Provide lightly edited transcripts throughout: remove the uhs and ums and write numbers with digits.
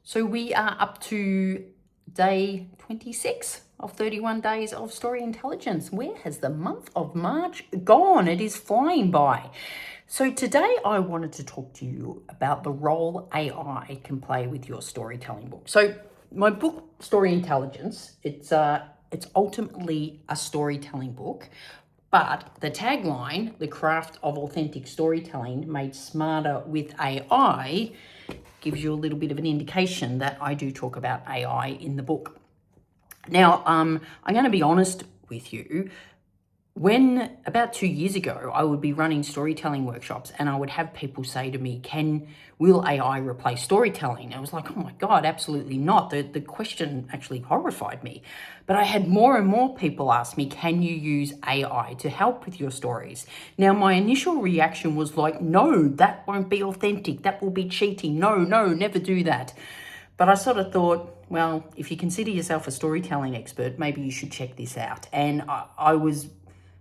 So we are up to day 26 of 31 days of story intelligence. Where has the month of March gone? It is flying by. So today I wanted to talk to you about the role AI can play with your storytelling book. So my book, Story Intelligence, it's ultimately a storytelling book, but the tagline, The Craft of Authentic Storytelling Made Smarter with AI, gives you a little bit of an indication that I do talk about AI in the book. Now, I'm going to be honest with you. When about 2 years ago, I would be running storytelling workshops and I would have people say to me, will AI replace storytelling? I was like, oh my God, absolutely not. The question actually horrified me. But I had more and more people ask me, can you use AI to help with your stories? Now, my initial reaction was like, no, that won't be authentic. That will be cheating. No, never do that. But I sort of thought, well, if you consider yourself a storytelling expert, maybe you should check this out. And I was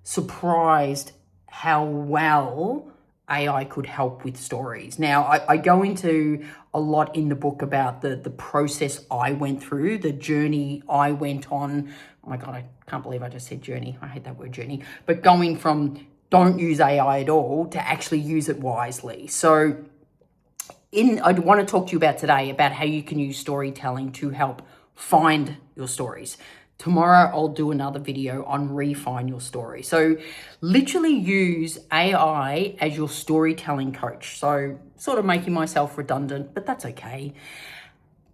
surprised how well AI could help with stories. Now, I go into a lot in the book about the process I went through, the journey I went on. Oh my God, I can't believe I just said journey. I hate that word journey. But going from don't use AI at all to actually use it wisely. So I want to talk to you about today about how you can use storytelling to help find your stories. Tomorrow, I'll do another video on refine your story. So literally use AI as your storytelling coach. So sort of making myself redundant, but that's okay.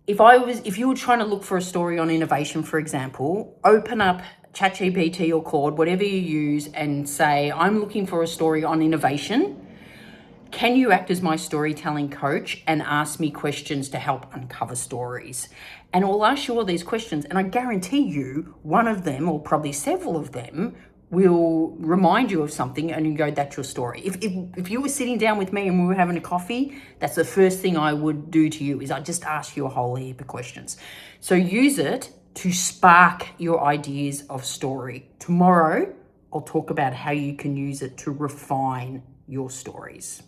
If you were trying to look for a story on innovation, for example, open up ChatGPT or Claude, whatever you use, and say, I'm looking for a story on innovation. Can you act as my storytelling coach and ask me questions to help uncover stories? And I'll ask you all these questions, and I guarantee you one of them, or probably several of them, will remind you of something and you go, that's your story. If you were sitting down with me and we were having a coffee, that's the first thing I would do to you is I just ask you a whole heap of questions. So use it to spark your ideas of story. Tomorrow, I'll talk about how you can use it to refine your stories.